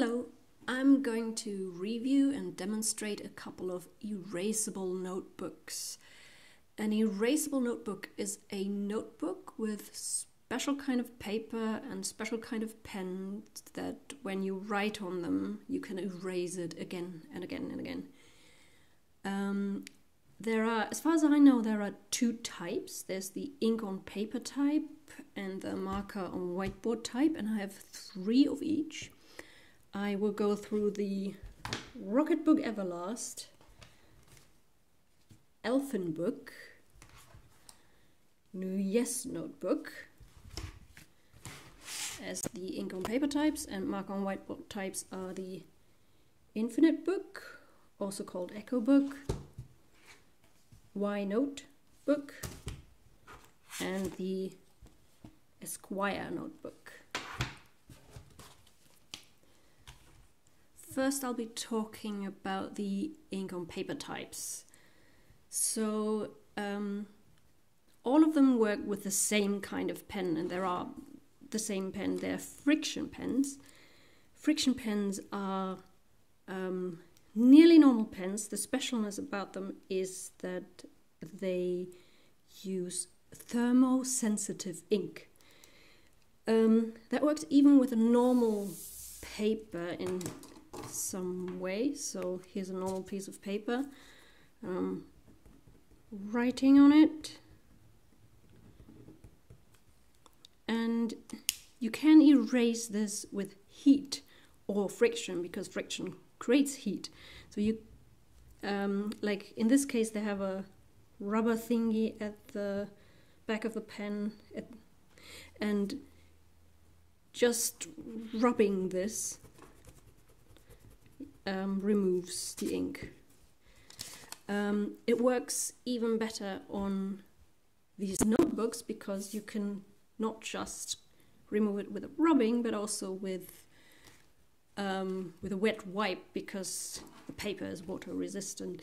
Hello, I'm going to review and demonstrate a couple of erasable notebooks. An erasable notebook is a notebook with special kind of paper and special kind of pen that when you write on them, you can erase it again and again and again. As far as I know, there are two types. There's the ink on paper type and the marker on whiteboard type, and I have three of each. I will go through the Rocketbook Everlast, Elfin book, New Yes notebook as the ink on paper types, and marker on whiteboard types are the Infinite book, also called Echo book, Y Note book, and the Esquire notebook. First, I'll be talking about the ink on paper types. So, all of them work with the same kind of pen, and there are the same pen. They're friction pens. Friction pens are nearly normal pens. The specialness about them is that they use thermo-sensitive ink. That works even with a normal paper in some way. So here's a normal piece of paper, writing on it, and you can erase this with heat or friction, because friction creates heat. So you like in this case they have a rubber thingy at the back of the pen, and just rubbing this removes the ink. It works even better on these notebooks because you can not just remove it with a rubbing, but also with a wet wipe, because the paper is water resistant.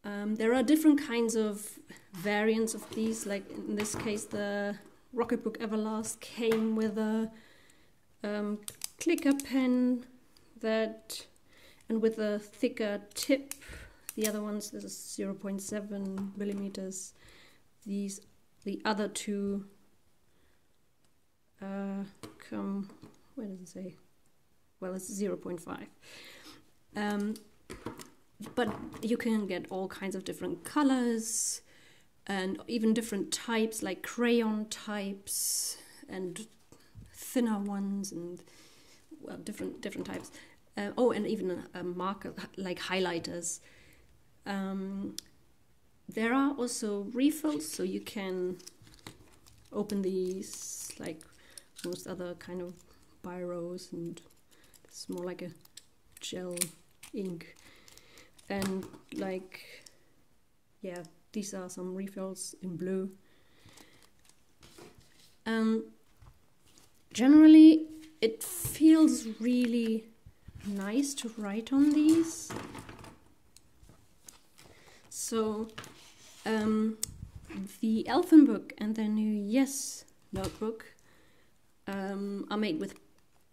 There are different kinds of variants of these. Like in this case, the Rocketbook Everlast came with a clicker pen and with a thicker tip. The other ones, this is 0.7 millimeters. The other two come, where does it say? Well, it's 0.5. But you can get all kinds of different colors and even different types, like crayon types and thinner ones, and well, different types. And even a marker, like highlighters. There are also refills, so you can open these like most other kind of biros, and it's more like a gel ink. And like, yeah, these are some refills in blue. Generally, it feels really nice to write on these. So the Elfin book and the New Yes notebook are made with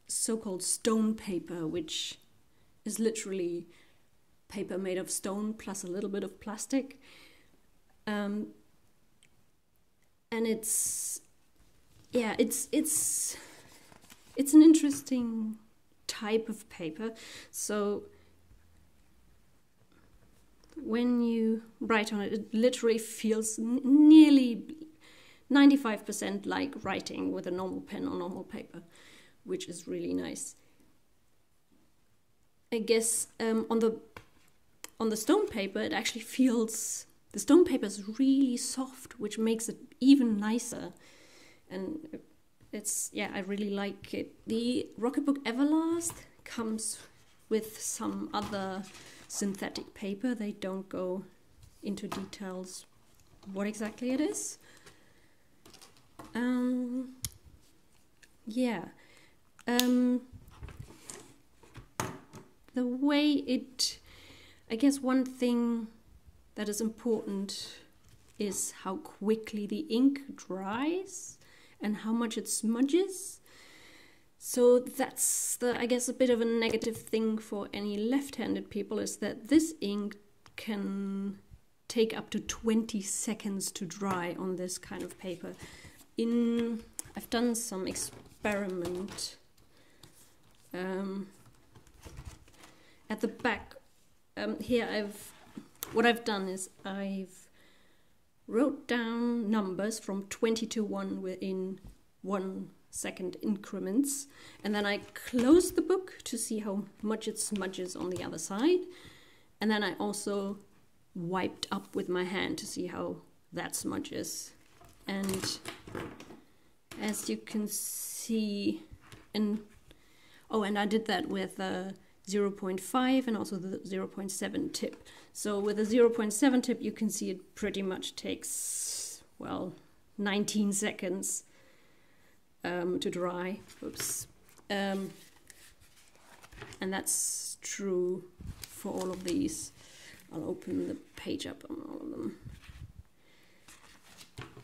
so-called stone paper, which is literally paper made of stone plus a little bit of plastic. And it's an interesting type of paper. So when you write on it, it literally feels nearly 95% like writing with a normal pen on normal paper, which is really nice. I guess on the stone paper, it actually feels, the stone paper is really soft, which makes it even nicer. And I really like it. The Rocketbook Everlast comes with some other synthetic paper. They don't go into details what exactly it is. The way I guess one thing that is important is how quickly the ink dries and how much it smudges. So that's I guess a bit of a negative thing for any left-handed people, is that this ink can take up to 20 seconds to dry on this kind of paper. I've done some experiment at the back. Here what I've done is I've wrote down numbers from 20 to 1 within 1 second increments, and then I closed the book to see how much it smudges on the other side, and then I also wiped up with my hand to see how that smudges. And as you can see, and I did that with 0.5 and also the 0.7 tip. So with the 0.7 tip, you can see it pretty much takes, well, 19 seconds to dry. Oops. And that's true for all of these. I'll open the page up on all of them.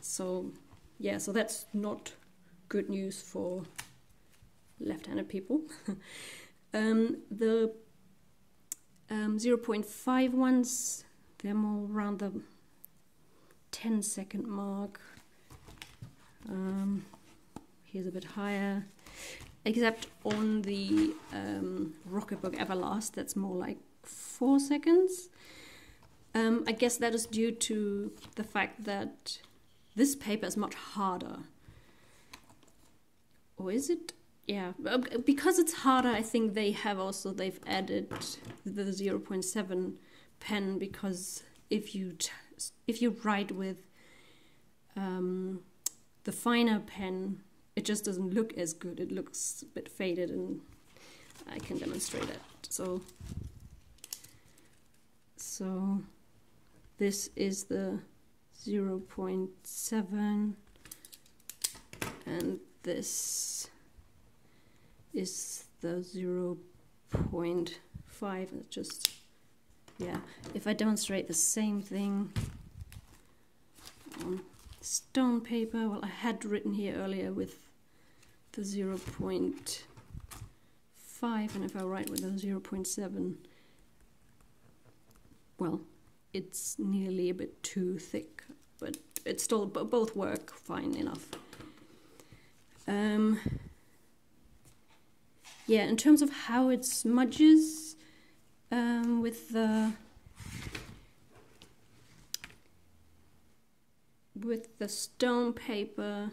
So yeah, so that's not good news for left-handed people. The 0.5 ones, they're more around the 10-second mark. Here's a bit higher, except on the Rocketbook Everlast, that's more like 4 seconds. I guess that is due to the fact that this paper is much harder. Or is it? Yeah, because it's harder, I think they've added the 0.7 pen, because if you write with the finer pen, it just doesn't look as good. It looks a bit faded, and I can demonstrate that. So this is the 0.7, and this is the 0.5. It's just, yeah, if I demonstrate the same thing on stone paper, well, I had written here earlier with the 0.5, and if I write with the 0.7, well, it's nearly a bit too thick, but it's still, both work fine enough. Yeah, in terms of how it smudges with the stone paper,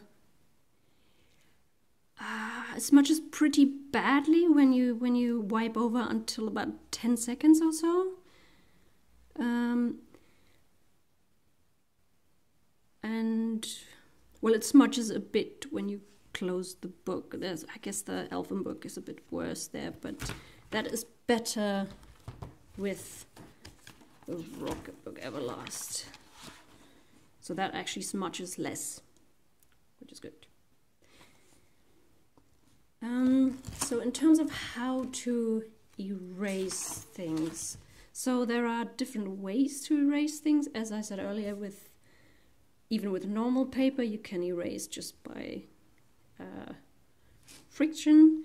it smudges pretty badly when you wipe over until about 10 seconds or so. And well, it smudges a bit when you close the book. I guess the Elfin book is a bit worse there, but that is better with the Rocketbook Everlast. So that actually smudges less, which is good. So in terms of how to erase things, so there are different ways to erase things. As I said earlier, even with normal paper, you can erase just by friction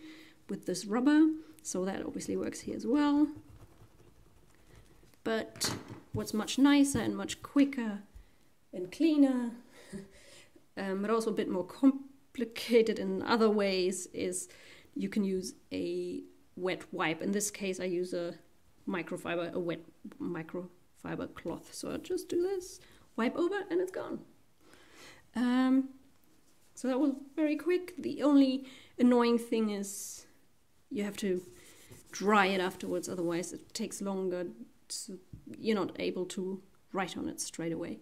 with this rubber. So that obviously works here as well. But what's much nicer and much quicker and cleaner, but also a bit more complicated in other ways, is you can use a wet wipe. In this case, I use a wet microfiber cloth. So I just do this, wipe over, and it's gone. So that was very quick. The only annoying thing is you have to dry it afterwards, otherwise it takes longer. So you're not able to write on it straight away.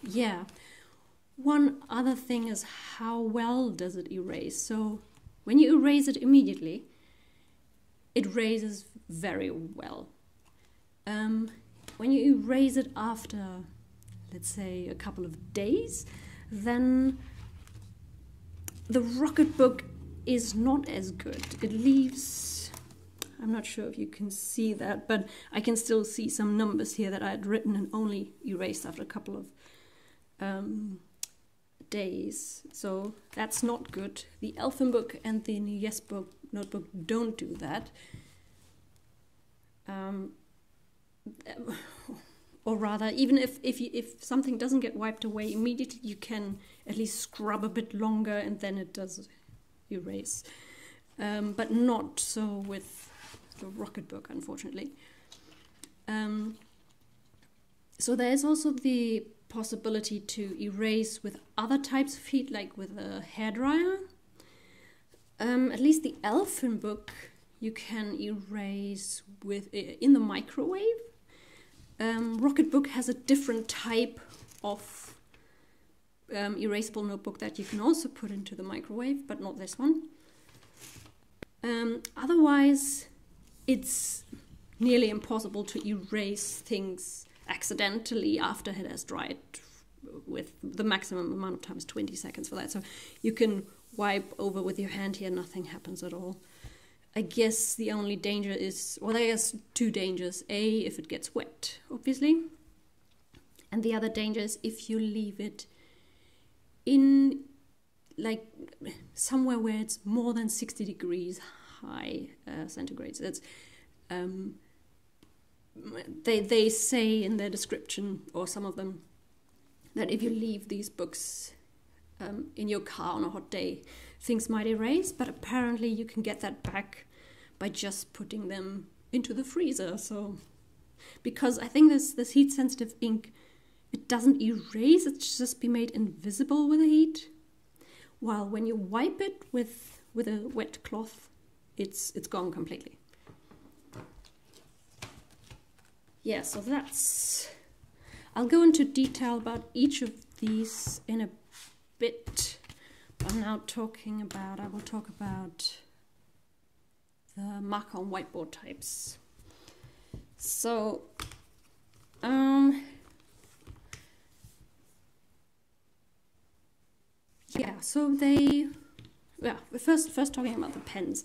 Yeah. One other thing is, how well does it erase? So when you erase it immediately, it erases very well. When you erase it after, let's say, a couple of days, then the Rocketbook is not as good. It leaves, I'm not sure if you can see that, but I can still see some numbers here that I had written and only erased after a couple of days, so that's not good. The Elfin book and the new Yes book notebook don't do that. Or rather, even if something doesn't get wiped away immediately, you can at least scrub a bit longer and then it does erase. But not so with the Rocketbook, unfortunately. So there's also the possibility to erase with other types of heat, like with a hairdryer. At least the Elfin book you can erase with in the microwave. Rocketbook has a different type of erasable notebook that you can also put into the microwave, but not this one. Otherwise, it's nearly impossible to erase things accidentally after it has dried, with the maximum amount of time is 20 seconds for that. So you can wipe over with your hand here, nothing happens at all. I guess the only danger is, well, there's two dangers. A, if it gets wet, obviously. And the other danger is if you leave it in, like, somewhere where it's more than 60 degrees high centigrade. So that's, they say in their description, or some of them, that if you leave these books in your car on a hot day, things might erase, but apparently you can get that back by just putting them into the freezer. So, because I think this heat-sensitive ink, it doesn't erase, it's just be made invisible with the heat. While when you wipe it with a wet cloth, it's gone completely. Yeah, so that's... I'll go into detail about each of these in a bit. I'm now I will talk about the marker on whiteboard types. So, yeah, so first talking about the pens.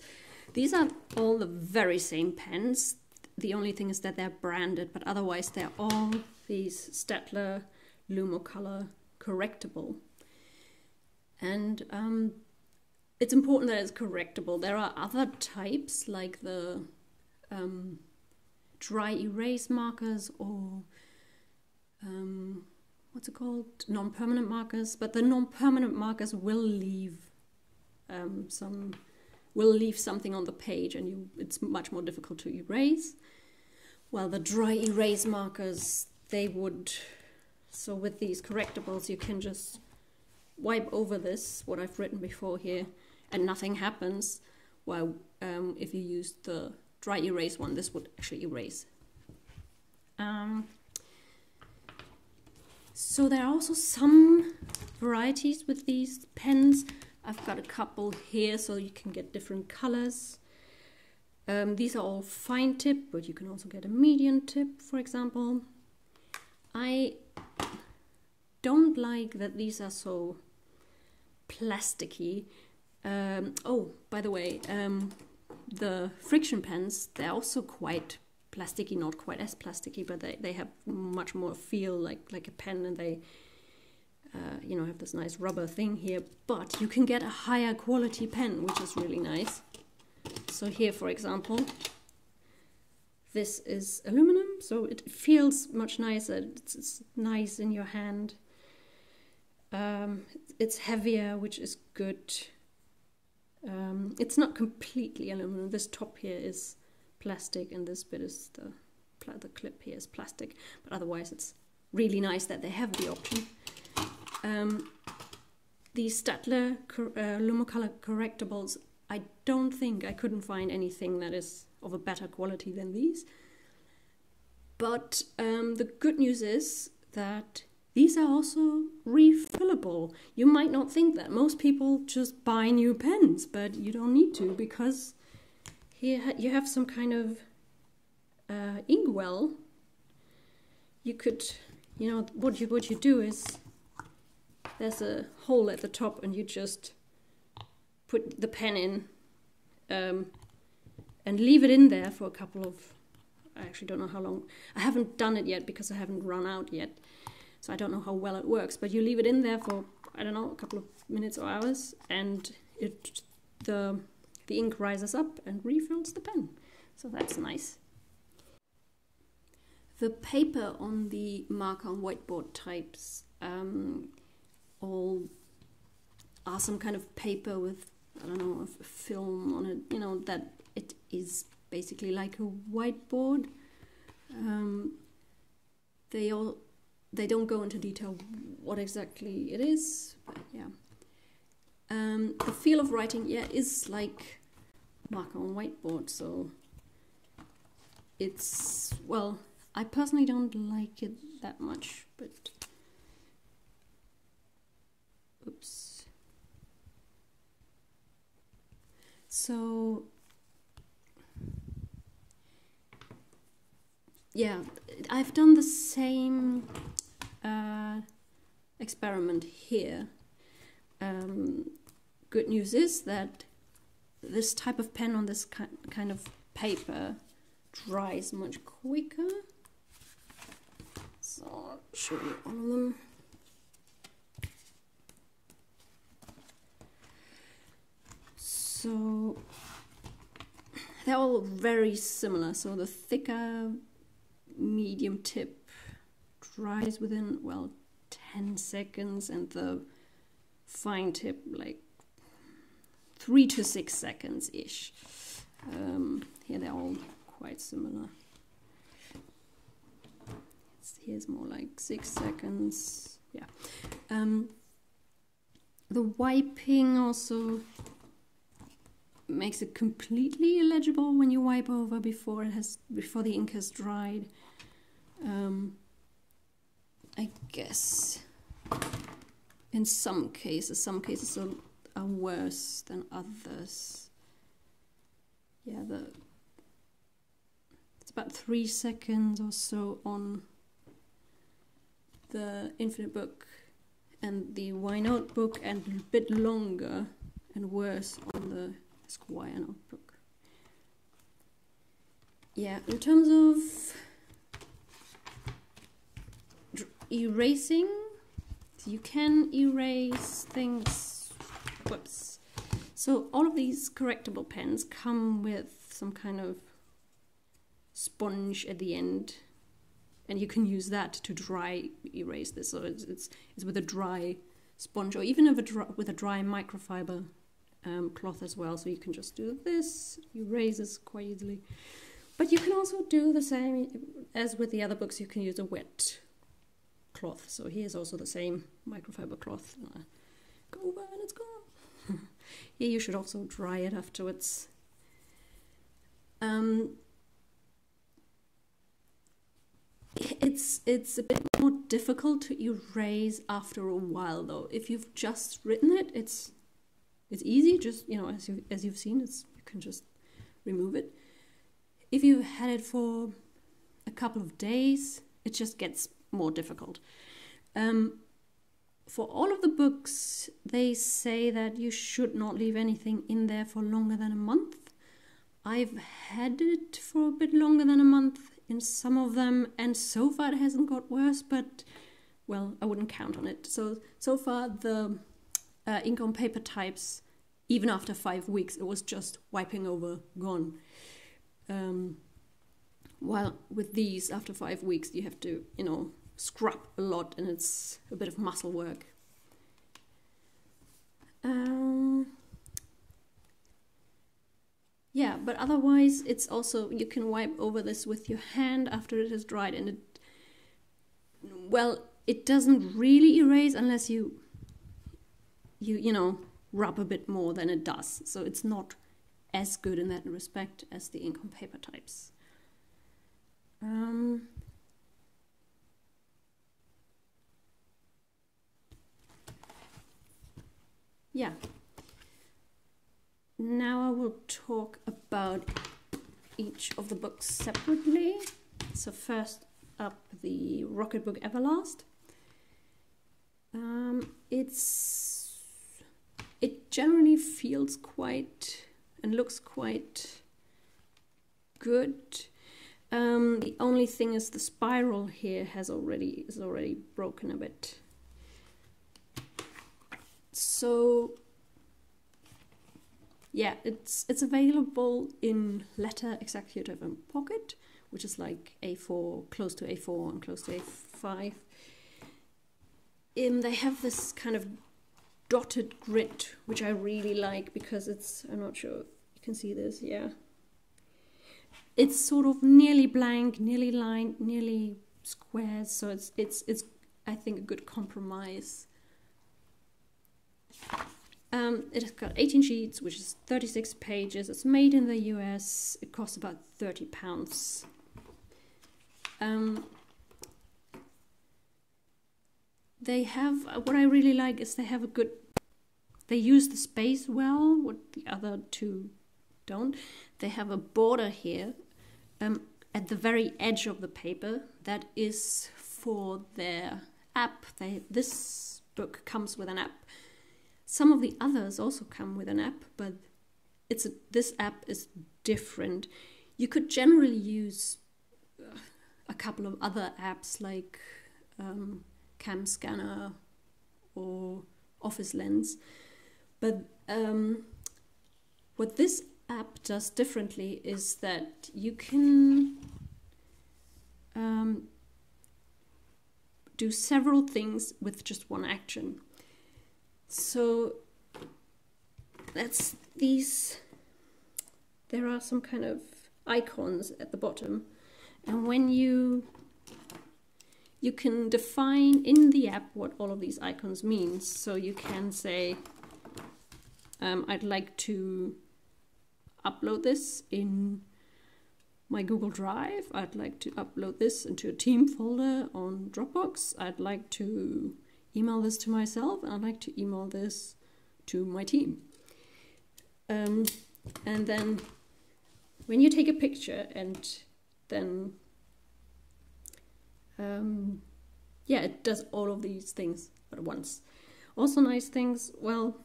These are all the very same pens. The only thing is that they're branded, but otherwise they're all these Staedtler Lumocolor correctable. And it's important that it's correctable. There are other types like the dry erase markers, or what's it called? Non-permanent markers. But the non-permanent markers will leave something on the page, and it's much more difficult to erase. While the dry erase markers, they would. So with these correctables, you can just wipe over this, what I've written before here, and nothing happens. While if you use the dry erase one, this would actually erase. So there are also some varieties with these pens. I've got a couple here, so you can get different colors. These are all fine tip, but you can also get a medium tip, for example. I don't like that these are so plasticky. Oh, by the way, the friction pens, they're also quite plasticky, not quite as plasticky, but they have much more feel like a pen, and they have this nice rubber thing here. But you can get a higher quality pen, which is really nice. So here, for example, this is aluminum, so it feels much nicer. It's nice in your hand. It's heavier, which is good. It's not completely aluminum. This top here is plastic, and this bit is the clip here is plastic. But otherwise, it's really nice that they have the option. These Staedtler Lumocolor correctables, I couldn't find anything that is of a better quality than these. But the good news is that these are also refillable. You might not think that. Most people just buy new pens, but you don't need to, because here you have some kind of inkwell. You could, what you do is, there's a hole at the top, and you just put the pen in and leave it in there for a couple of, I actually don't know how long. I haven't done it yet because I haven't run out yet, so I don't know how well it works, but you leave it in there for I don't know, a couple of minutes or hours, and the ink rises up and refills the pen. So that's nice. The paper on the marker and whiteboard types all are some kind of paper with, I don't know, a film on it, you know, that it is basically like a whiteboard. They don't go into detail what exactly it is, but yeah. The feel of writing, yeah, is like marker on whiteboard, so it's, well, I personally don't like it that much, but oops. So yeah, I've done the same experiment here. Good news is that this type of pen on this kind of paper dries much quicker. So I'll show you all of them. So they're all very similar. So the thicker medium tip dries within, well, 10 seconds, and the fine tip like 3 to 6 seconds ish. Here they're all quite similar. Here's more like 6 seconds. Yeah. The wiping also makes it completely illegible when you wipe over before the ink has dried. I guess in some cases are worse than others. Yeah, it's about 3 seconds or so on the Infinite book and the Y notebook, and a bit longer and worse on the Esquire notebook. Yeah, in terms of erasing, you can erase things. Whoops. So all of these correctable pens come with some kind of sponge at the end, and you can use that to dry erase this. So it's with a dry sponge, or even with a dry microfiber cloth as well. So you can just do this, erases quite easily. But you can also do the same as with the other books. You can use a wet cloth. So here's also the same microfiber cloth. Go over and it's gone. Here you should also dry it afterwards. It's a bit more difficult to erase after a while, though. If you've just written it, it's easy. Just, you know, as you've seen, you can just remove it. If you've had it for a couple of days, it just gets more difficult. For all of the books, they say that you should not leave anything in there for longer than a month. I've had it for a bit longer than a month in some of them, and so far it hasn't got worse, but, well, I wouldn't count on it. So far, the ink on paper types, even after 5 weeks, it was just wiping over, gone. While with these, after 5 weeks, you have to, you know, scrub a lot, and it's a bit of muscle work. Yeah, but otherwise it's also, you can wipe over this with your hand after it has dried, and it doesn't really erase unless you know, rub a bit more than it does. So it's not as good in that respect as the ink on paper types. Yeah. Now I will talk about each of the books separately. So first up, the Rocketbook Everlast. It generally feels quite and looks quite good. The only thing is the spiral here is already broken a bit. So yeah, it's available in letter, executive, and pocket, which is like A4, close to A4 and close to A5. They have this kind of dotted grid, which I really like because it's, I'm not sure if you can see this, yeah. It's sort of nearly blank, nearly lined, nearly squares, so it's I think a good compromise. It has got 18 sheets, which is 36 pages. It's made in the US. It costs about £30. They have, what I really like is they have a good, they use the space well, what the other two don't. They have a border here at the very edge of the paper that is for their app. This book comes with an app. Some of the others also come with an app, but this app is different. You could generally use a couple of other apps like Cam Scanner or Office Lens, but what this app does differently is that you can do several things with just one action. So that's there are some kind of icons at the bottom, and when you can define in the app what all of these icons means. So you can say, I'd like to upload this in my Google Drive. I'd like to upload this into a team folder on Dropbox. I'd like to email this to myself, and I'd like to email this to my team. And then when you take a picture and then yeah, it does all of these things at once. Also nice things, well,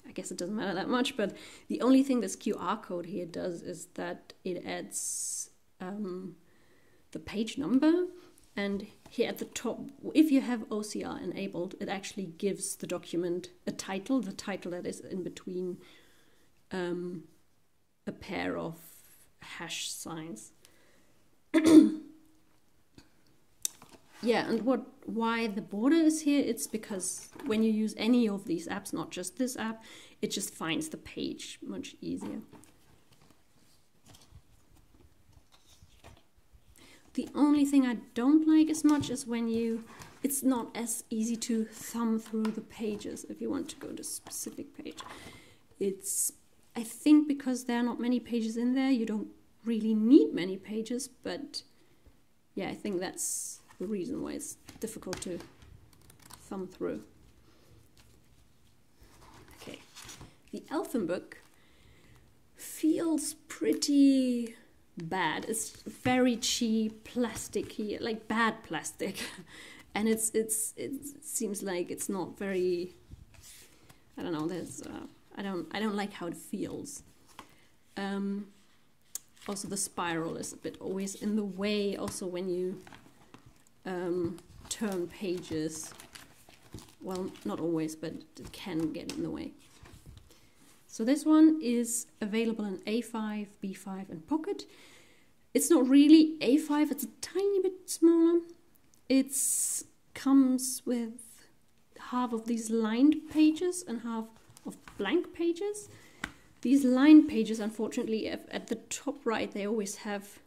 I guess it doesn't matter that much, but the only thing this QR code here does is that it adds the page number, and here at the top, if you have OCR enabled, it actually gives the document a title, the title that is in between a pair of hash signs. Yeah, and why the border is here, it's because when you use any of these apps, not just this app, it just finds the page much easier. The only thing I don't like as much is when it's not as easy to thumb through the pages if you want to go to a specific page. I think because there are not many pages in there, you don't really need many pages, but yeah, I think that's the reason why it's difficult to thumb through. Okay, the Elfin book feels pretty bad. It's very cheap, plasticky, like bad plastic, and it seems like it's not very. I don't know. I don't like how it feels. Also, the spiral is a bit always in the way. Also, when you turn pages, well, not always, but it can get in the way. So this one is available in A5, B5 and Pocket. It's not really A5, it's a tiny bit smaller. It comes with half of these lined pages and half of blank pages. These lined pages, unfortunately, at the top right, they always have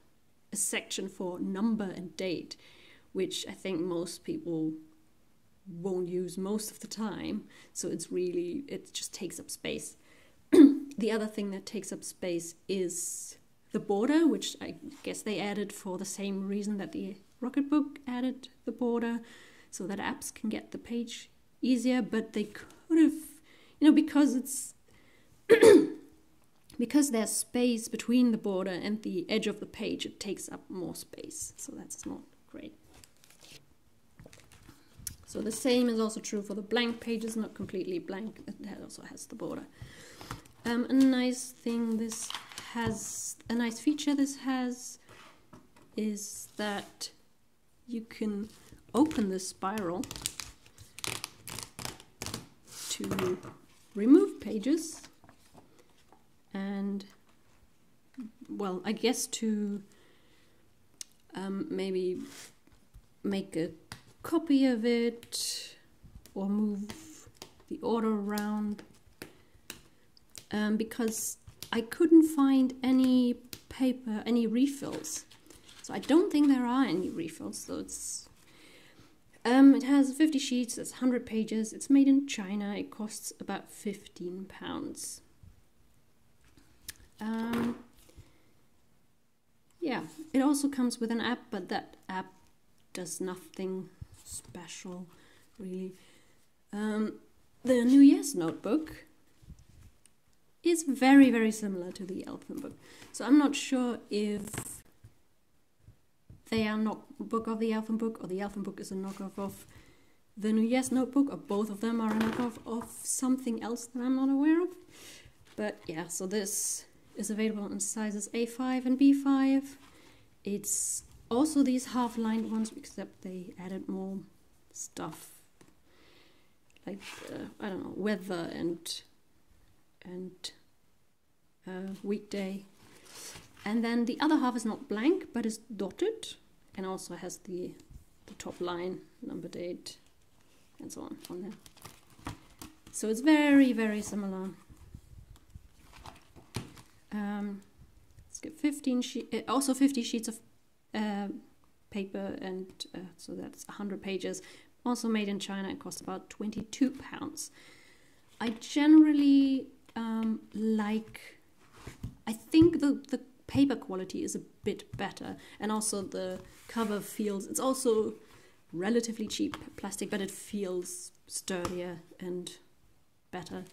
a section for number and date, which I think most people won't use most of the time. So it just takes up space. The other thing that takes up space is the border, which I guess they added for the same reason that the Rocketbook added the border, so that apps can get the page easier, but they could have, because it's because there's space between the border and the edge of the page, it takes up more space, so that's not great. So the same is also true for the blank pages, not completely blank, it also has the border. A nice feature this has is that you can open this spiral to remove pages and, well, I guess to maybe make a copy of it or move the order around, because I couldn't find any paper, any refills. So I don't think there are any refills. So it's it has 50 sheets, it's 100 pages, it's made in China, it costs about £15. Yeah, it also comes with an app, but that app does nothing special, really. The New Year's notebook is very, very similar to the Elfin book. So I'm not sure if they are knockoff of the Elfin book, or the Elfin book is a knockoff of the New Year's notebook, or both of them are a knockoff of something else that I'm not aware of. But yeah, so this is available in sizes A5 and B5. It's also these half-lined ones, except they added more stuff, like I don't know, weather and weekday. And then the other half is not blank, but is dotted, and also has the top line, number date, and so on there. So it's very, very similar. Let's get 15 also 50 sheets of paper, and so that's 100 pages. Also made in China, it costs about £22. I generally I think the paper quality is a bit better, and also the cover feels, it's also relatively cheap plastic, but it feels sturdier and better.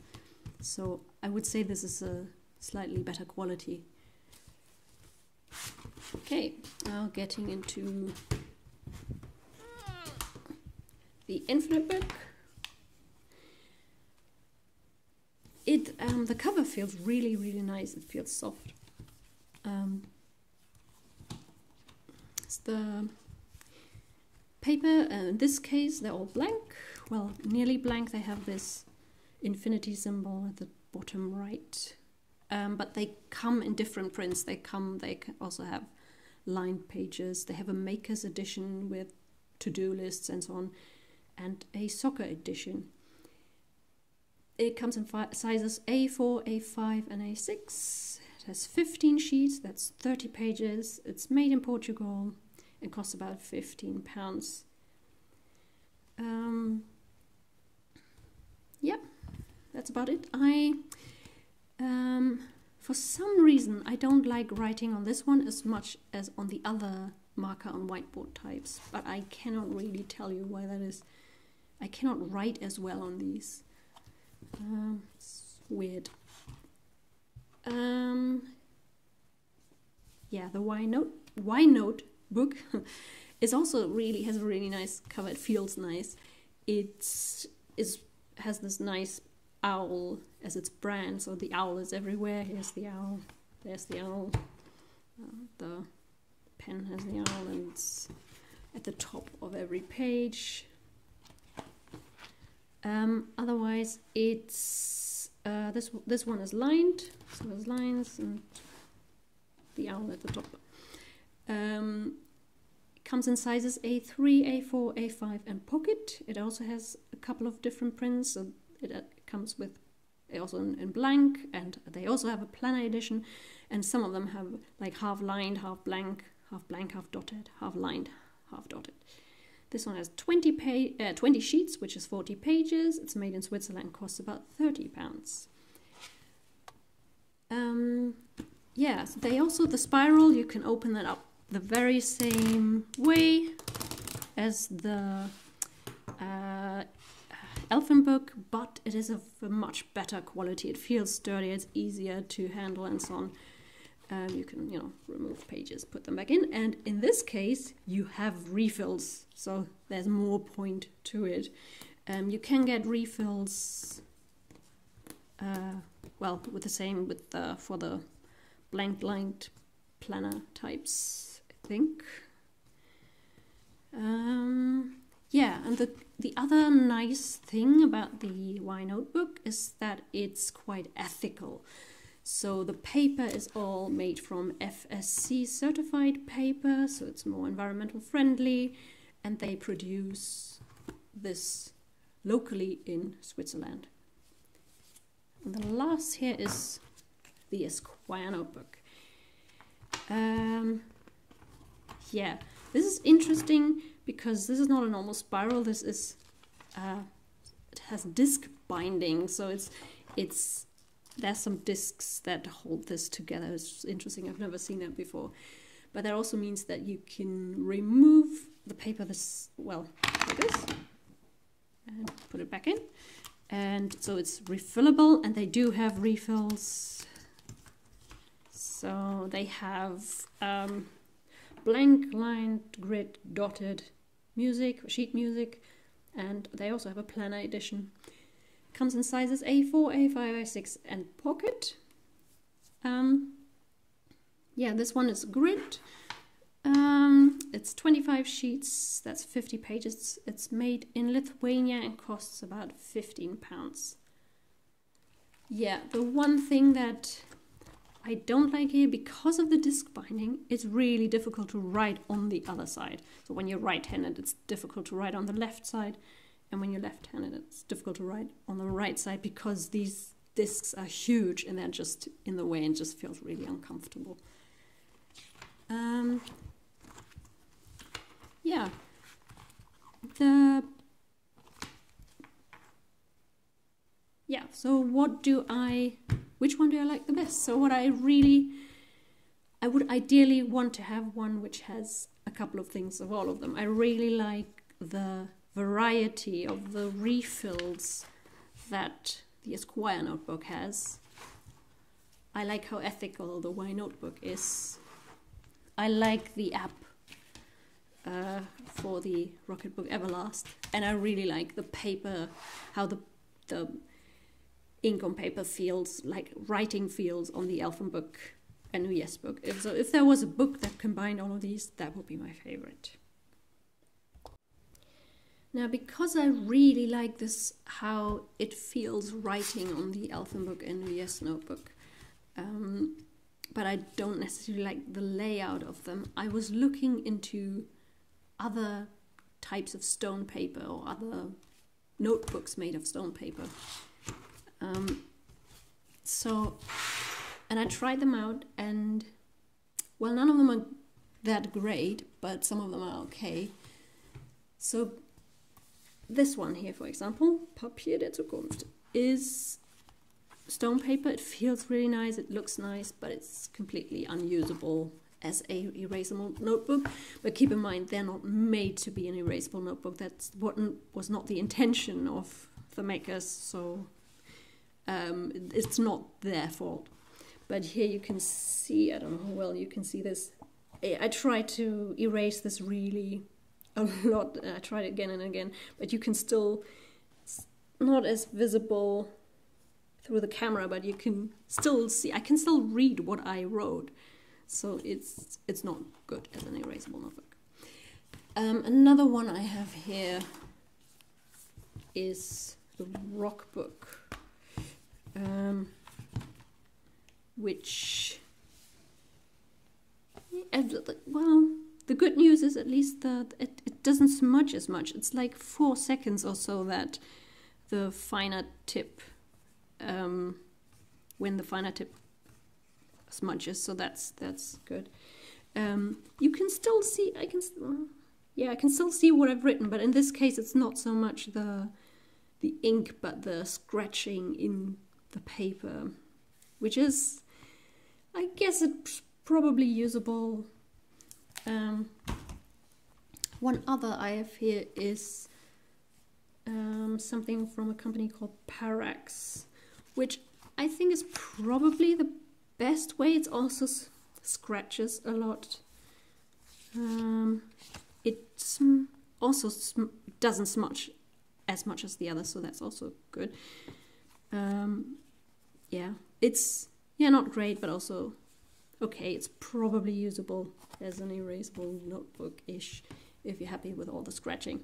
So I would say this is a slightly better quality. Okay, now getting into the Infinite book. The cover feels really, really nice. It feels soft. It's the paper, in this case they're all blank. Well, nearly blank. They have this infinity symbol at the bottom right. But they come in different prints. They can also have lined pages. They have a maker's edition with to-do lists and so on, and a soccer edition. It comes in sizes A4, A5 and A6. It has 15 sheets, that's 30 pages. It's made in Portugal. It costs about £15. Yeah, that's about it. For some reason, I don't like writing on this one as much as on the other marker on whiteboard types, but I cannot really tell you why that is. I cannot write as well on these. It's weird. Yeah, the Y Note book is also has a really nice cover. It feels nice. Has this nice owl as its brand, so the owl is everywhere. Here's the owl, there's the owl, the pen has the owl, and it's at the top of every page. Otherwise it's this one is lined, so there's lines and the owl at the top. It comes in sizes A3, A4, A5 and pocket. It also has a couple of different prints, so it comes with also in blank, and they also have a planner edition, and some of them have like half lined, half blank, half dotted, half lined, half dotted. This one has 20 sheets, which is 40 pages. It's made in Switzerland and costs about £30. Yeah, so they also, the spiral, you can open that up the very same way as the Elfin book, but it is of a much better quality. It feels sturdier, it's easier to handle and so on. You can, remove pages, put them back in, and in this case you have refills, so there's more point to it. You can get refills, well, with the same for the blank lined planner types, I think. Yeah, and the other nice thing about the Y notebook is that it's quite ethical. So the paper is all made from FSC certified paper, so it's more environmental friendly, and they produce this locally in Switzerland. And the last here is the Esquire notebook. Yeah, this is interesting because this is not a normal spiral. This is it has disc binding, so it's there's some discs that hold this together. It's interesting. I've never seen that before. But that also means that you can remove the paper like this and put it back in. And so it's refillable, and they do have refills. So they have blank lined grid dotted music, sheet music, and they also have a planner edition. Comes in sizes A4, A5, A6 and pocket. Yeah, this one is grid. It's 25 sheets, that's 50 pages. It's made in Lithuania and costs about £15. Yeah, the one thing that I don't like here, because of the disc binding, it's really difficult to write on the other side. So when you're right-handed, it's difficult to write on the left side. And when you're left-handed, it's difficult to write on the right side because these discs are huge and they're just in the way and just feels really uncomfortable. Yeah. So which one do I like the best? So I would ideally want to have one which has a couple of things of all of them. I really like the variety of the refills that the Esquire notebook has. I like how ethical the Y notebook is. I like the app for the Rocketbook Everlast, and I really like the paper, how the ink on paper feels, like writing feels on the Elfin book and the Yes book. If there was a book that combined all of these, that would be my favorite. Now, because I really like this, how it feels writing on the Elfin book and the Yes notebook, but I don't necessarily like the layout of them, I was looking into other types of stone paper or other notebooks made of stone paper. And I tried them out, and well, none of them are that great, but some of them are okay. So this one here, for example, Papier der Zukunft, is stone paper. It feels really nice, it looks nice, but it's completely unusable as a erasable notebook. But keep in mind, they're not made to be an erasable notebook. That's what was not the intention of the makers, so it's not their fault. But here you can see, I don't know how well you can see this, I tried to erase this really a lot. I tried again and again, but you can still, it's not as visible through the camera, but you can still see, I can still read what I wrote. So it's not good as an erasable notebook. Another one I have here is the Rockbook, which, well, the good news is at least that it doesn't smudge as much. It's like 4 seconds or so that the finer tip, when the finer tip smudges, so that's good. You can still see, I can still see what I've written, but in this case it's not so much the ink, but the scratching in the paper, which is, I guess it's probably usable. One other I have here is something from a company called Parax, which I think is probably the best way. It also scratches a lot. It also doesn't smudge as much as the other, so that's also good. Yeah, it's not great, but also okay. It's probably usable as an erasable notebook-ish if you're happy with all the scratching.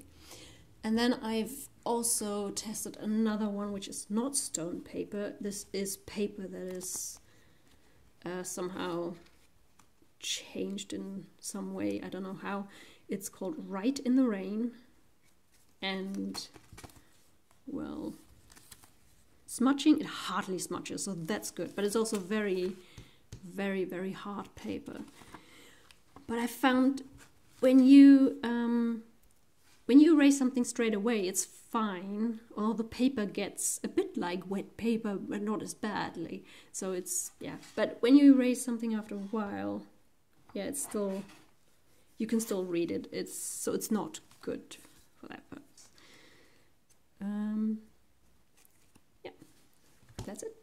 And then I've also tested another one which is not stone paper. This is paper that is somehow changed in some way. I don't know how. It's called Write in the Rain. And, well, smudging, it hardly smudges, so that's good. But it's also very, very, very hard paper. But I found when you erase something straight away, it's fine. All the paper gets a bit like wet paper, but not as badly. So it's, yeah. But when you erase something after a while, yeah, it's still, you can still read it. So it's not good for that purpose. Yeah, that's it.